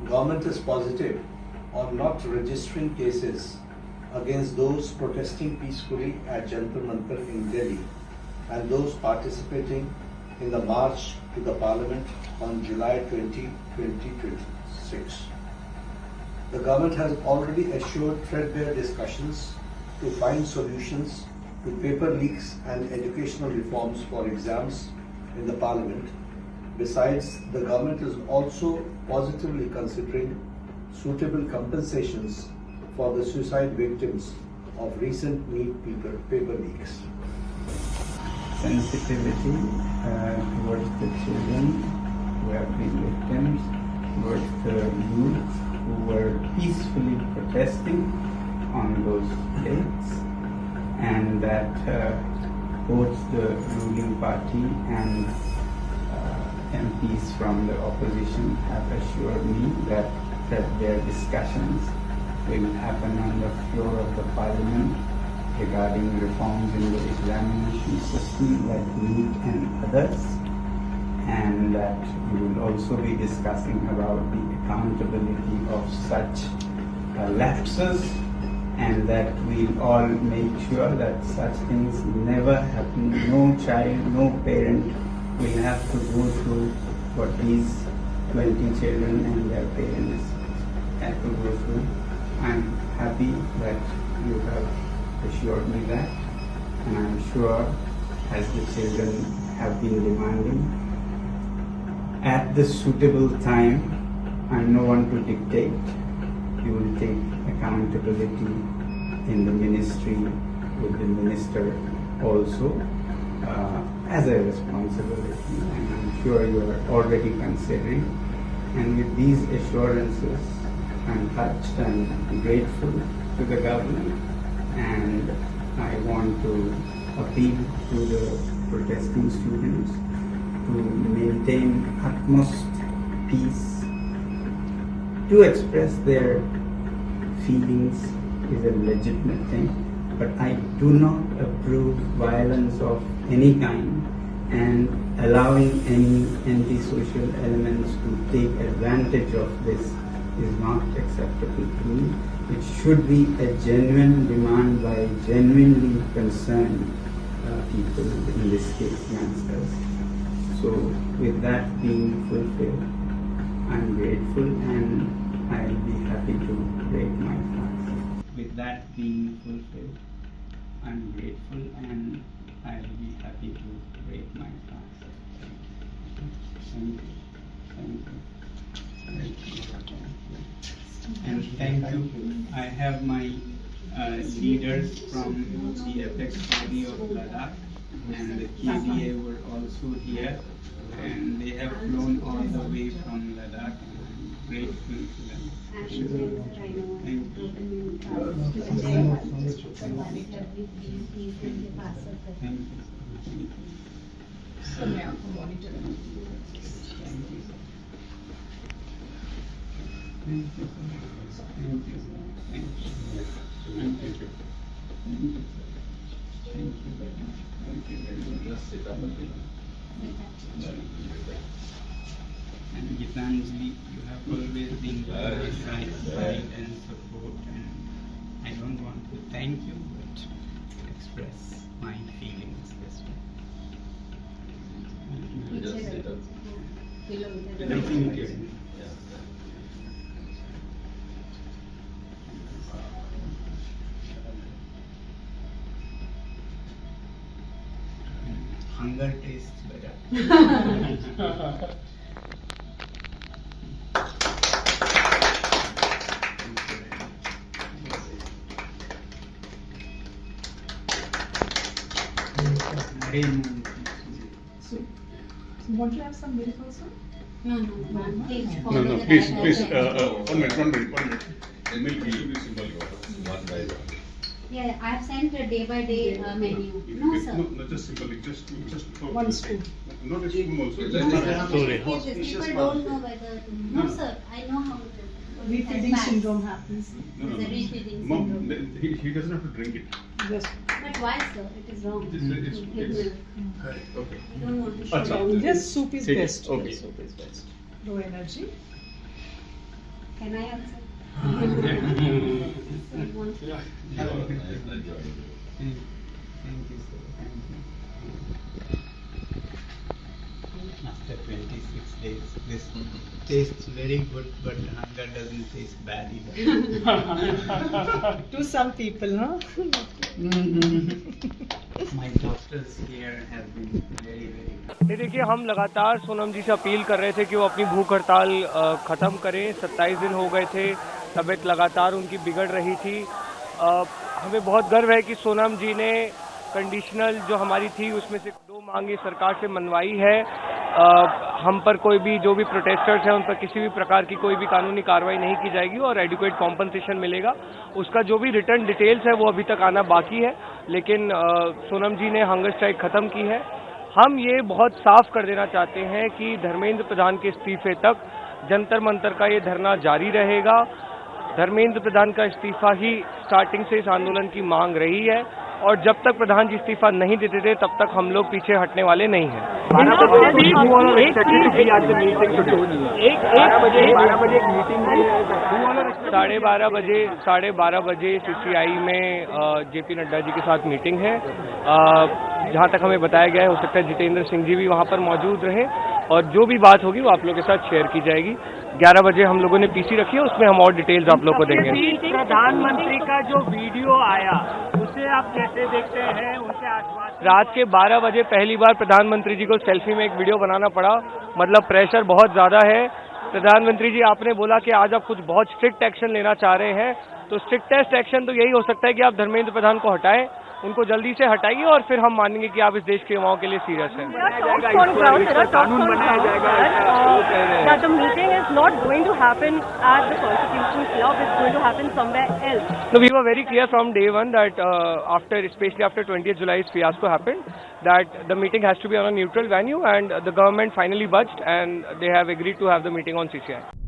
government is positive on not registering cases against those protesting peacefully at Jantar Mantar in Delhi and those participating in the march to the Parliament on July 20, 2026. The government has already assured threadbare discussions to find solutions to paper leaks and educational reforms for exams in the Parliament. Besides, the government is also positively considering suitable compensations for the suicide victims of recent NEET paper leaks. Sensitivity towards the children who have been victims, towards the youth who were peacefully protesting on those dates, and that both the ruling party and MPs from the opposition have assured me that their discussions will happen on the floor of the Parliament regarding reforms in the examination system like NEET and others, and that we will also be discussing about the accountability of such lapses, and that we'll all make sure that such things never happen. No child, no parent will have to go through what these 20 children and their parents had to go through. I'm happy that you have assured me that, and I'm sure, as the children have been demanding, at the suitable time, I'm no one to dictate, you will take accountability in the ministry with the minister also as a responsibility, and I'm sure you are already considering. And with these assurances, I'm touched and grateful to the government, and I want to appeal to the protesting students to maintain utmost peace. To express their feelings is a legitimate thing, but I do not approve violence of any kind, and allowing any antisocial elements to take advantage of this is not acceptable to me. It should be a genuine demand by genuinely concerned people, in this case youngsters. So with that being fulfilled, I'm grateful and I'll be happy to break my fast. With that being fulfilled, I'm grateful and I'll be happy to break my fast. Thank you. Thank you. Thank you. And thank you. I have my leaders from the Apex Body of Ladakh, and the KDA were also here, and they have flown all the way from Ladakh, and I'm grateful to them. Thank you. Thank you. Thank you. Thank you. Thank you. Thank you. Thank you very much. Thank you very much. Just sit up a bit. And Gitanjali, you have always been by my side and support, and I don't want to thank you, but express my feelings this way. Just sit up. Thank you. Hunger tastes better. So, want to have some milk also? No, please. No, please. 1 minute. Milk will be simple. One by one. Yeah, I have sent a day by day menu. No, sir. No, just simple. Just One spoon. Not a spoon also. People don't know whether. No, sir. I know how to. Refeeding syndrome happens. No. It's a refeeding Mom, syndrome. he doesn't have to drink it. Yes. But why, sir? It is wrong. It's Give milk. okay. We don't want to show Acha. them. Yes, soup is Take it. best. Okay. Soup is best. Low energy. Can I answer? Thank you, sir. Thank you. After 26 days, this tastes very good, but hunger doesn't taste bad either. To some people, huh? My doctors here have been very, very नहीं, देखिए हम लगातार सोनम जी से appeal कर रहे थे कि वो अपनी भूख हड़ताल ख़त्म करें। 27 दिन हो गए थे, तबीयत लगातार उनकी बिगड़ रही थी। हमें बहुत गर्व है कि सोनम जी ने कंडीशनल जो हमारी थी उसमें से 2 मांगे सरकार से मनवाई है। हम पर कोई भी जो भी प्रोटेस्टर्स हैं उन पर किसी भी प्रकार की कोई भी कानूनी कार्रवाई नहीं की जाएगी और एडिक्वेट कॉम्पनसेशन मिलेगा। उसका जो भी रिटर्न डिटेल्स है वो अभी तक आना बाकी है, लेकिन सोनम जी ने हंगर स्ट्राइक ख़त्म की है। हम ये बहुत साफ कर देना चाहते हैं कि धर्मेंद्र प्रधान के इस्तीफे तक जंतर मंतर का ये धरना जारी रहेगा। धर्मेंद्र प्रधान का इस्तीफा ही स्टार्टिंग से इस आंदोलन की मांग रही है और जब तक प्रधान जी इस्तीफा नहीं देते थे तब तक हम लोग पीछे हटने वाले नहीं हैं। 12 बजे CCI में JP नड्डा जी के साथ मीटिंग है। जहां तक हमें बताया गया है हो सकता है जितेंद्र सिंह जी भी वहां पर मौजूद रहे और जो भी बात होगी वो आप लोगों के साथ शेयर की जाएगी। 11 बजे हम लोगों ने PC रखी है, उसमें हम और डिटेल्स आप लोग को देंगे। प्रधानमंत्री का जो वीडियो आया उसे आप कैसे देखते हैं? उनसे आश्वासन रात के 12 बजे पहली बार प्रधानमंत्री जी को सेल्फी में एक वीडियो बनाना पड़ा, मतलब प्रेशर बहुत ज़्यादा है। प्रधानमंत्री जी आपने बोला कि आज आप कुछ बहुत स्ट्रिक्ट एक्शन लेना चाह रहे हैं, तो स्ट्रिक्टेस्ट एक्शन तो यही हो सकता है कि आप धर्मेंद्र प्रधान को हटाएं, उनको जल्दी से हटाइए और फिर हम मानेंगे कि आप इस देश के युवाओं के लिए सीरियस हैं। कानून बनाया जाएगा। That the meeting is not going to happen at the Constitution Club, it's going to happen somewhere else. No, we were very clear from day one that especially after 20th July's fiasco happened, that the meeting has to be on a neutral venue, and the government finally budged and they have agreed to have the meeting on CCI.